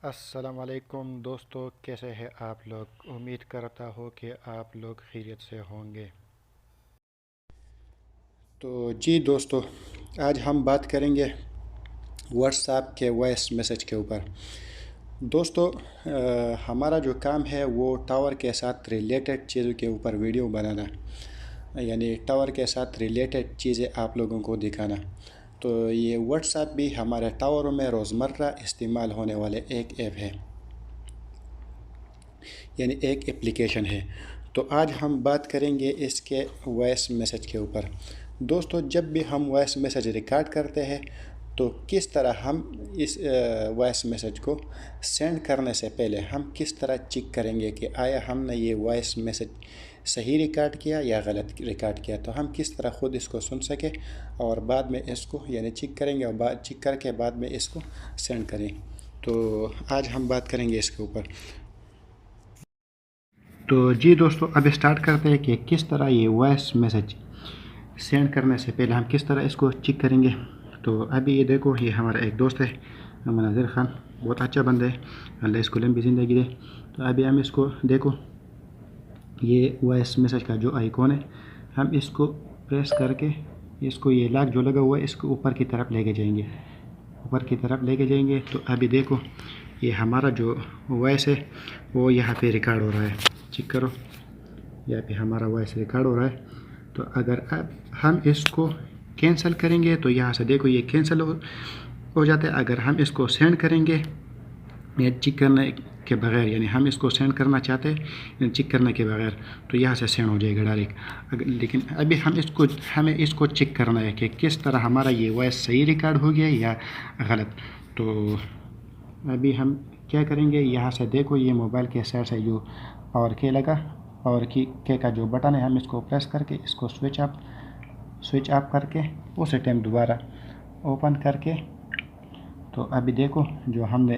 السلام علیکم دوستو، کیسے ہیں آپ لوگ؟ امید کرتا ہوں کہ آپ لوگ خیریت سے ہوں گے۔ تو جی دوستو، آج ہم بات کریں گے واٹس ایپ کے وائس میسج کے اوپر۔ دوستو، ہمارا جو کام ہے وہ ٹاور کے ساتھ ریلیٹڈ چیزوں کے اوپر ویڈیو بنانا، یعنی ٹاور کے ساتھ ریلیٹڈ چیزیں آپ لوگوں کو دکھانا۔ تو یہ واٹس ایپ بھی ہمارے ٹاوروں میں روزمرہ استعمال ہونے والے ایک ایپ ہے، یعنی ایک اپلیکیشن ہے۔ تو آج ہم بات کریں گے اس کے وائس میسج کے اوپر۔ دوستو، جب بھی ہم وائس میسج ریکارڈ کرتے ہیں تو کس طرح ہم اس وائس میسج کو سینڈ کرنے سے پہلے ہم کس طرح چیک کریں گے کہ آیا ہم نے یہ وائس میسج صحیح ریکارڈ کیا یا غلط ریکارڈ کیا، تو ہم کس طرح خود اس کو سن سکیں اور بعد میں اس کو یعنی چیک کریں گے اور چیک کر کے بعد میں اس کو سینڈ کریں۔ تو آج ہم بات کریں گے اس کے اوپر۔ تو جی دوستو، اب اسٹارٹ کرتے ہیں کہ کس طرح یہ وائس میسج سینڈ کرنے سے پہلے ہم کس طرح اس کو چیک کریں گے۔ تو ابھی یہ دیکھو، یہ ہمارا ایک دوست ہے مناظر خان، بہت اچھا بندہ ہے، اللہ اس کو لمبی زندگی دے۔ تو ابھی ہم اس کو دیکھو، یہ وائس میسج کا جو آئیکن ہے، ہم اس کو پریس کر کے اس کو یہ لاک جو لگا ہوا ہے اس کو اوپر کی طرف لے کے جائیں گے، اوپر کی طرف لے کے جائیں گے۔ تو ابھی دیکھو، یہ ہمارا جو وائس ہے وہ یہاں پہ ریکارڈ ہو رہا ہے، چیک کرو، یہاں پہ ہمارا وائس ریکارڈ ہو رہا ہے۔ تو اگر اب ہم اس کو کینسل کریں گے تو یہاں سے دیکھو یہ کینسل ہو جاتا ہے۔ اگر ہم اس کو سینڈ کریں گے یا چیک کرنے کے بغیر، یعنی ہم اس کو سینڈ کرنا چاہتے ہیں چیک کرنے کے بغیر، تو یہاں سے سینڈ ہو جائے گا ڈائریکٹ۔ لیکن ابھی ہمیں اس کو چیک کرنا ہے کہ کس طرح ہمارا یہ وائس صحیح ریکارڈ ہو گیا یا غلط۔ تو ابھی ہم کیا کریں گے، یہاں سے دیکھو یہ موبائل کے سائڈ سے جو پاور کے لگا، پاور کے کا جو بٹن ہے، ہم اس کو پریس کر کے اس کو سوئچ آف کر کے اسی ٹائم دوبارہ اوپن کر کے، تو ابھی دیکھو جو ہم نے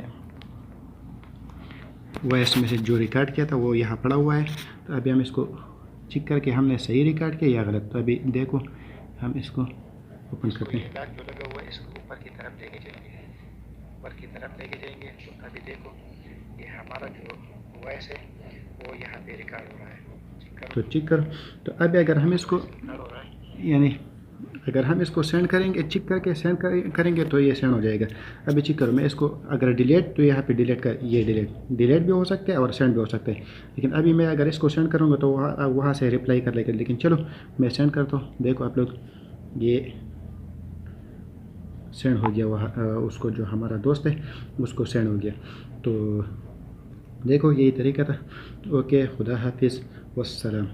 وائس میسج جو ریکارڈ کیا تھا وہ یہاں پڑا ہوا ہے۔ تو ابھی ہم اس کو چیک کر کے ہم نے صحیح ریکارڈ کیا یا غلط۔ تو ابھی دیکھو ہم اس کو اوپن کرتے ہیں، جو لگا ہوا ہے اس کو اوپر کی طرف لے کے جائیں گے، اوپر کی طرف لے کے جائیں گے۔ تو ابھی دیکھو یہ ہمارا جو وائس ہے وہ یہاں پہ ریکارڈ ہو رہا ہے، تو چیک کرو۔ تو ابھی اگر ہم اس کو یعنی اگر ہم اس کو سینڈ کریں گے، چیک کر کے سینڈ کریں گے تو یہ سینڈ ہو جائے گا۔ ابھی چیک کرو، میں اس کو اگر ڈیلیٹ، تو یہاں پہ ڈیلیٹ کر، یہ ڈیلیٹ بھی ہو سکتا ہے اور سینڈ بھی ہو سکتا ہے۔ لیکن ابھی میں اگر اس کو سینڈ کروں گا تو وہاں سے رپلائی کر لے گا۔ لیکن چلو میں سینڈ کرتا ہوں، دیکھو آپ لوگ یہ سینڈ ہو گیا، وہاں اس کو جو ہمارا دوست ہے اس کو سینڈ ہو گیا۔ تو دیکھو یہی طریقہ تھا۔ اوکے، خدا حافظ، والسلام۔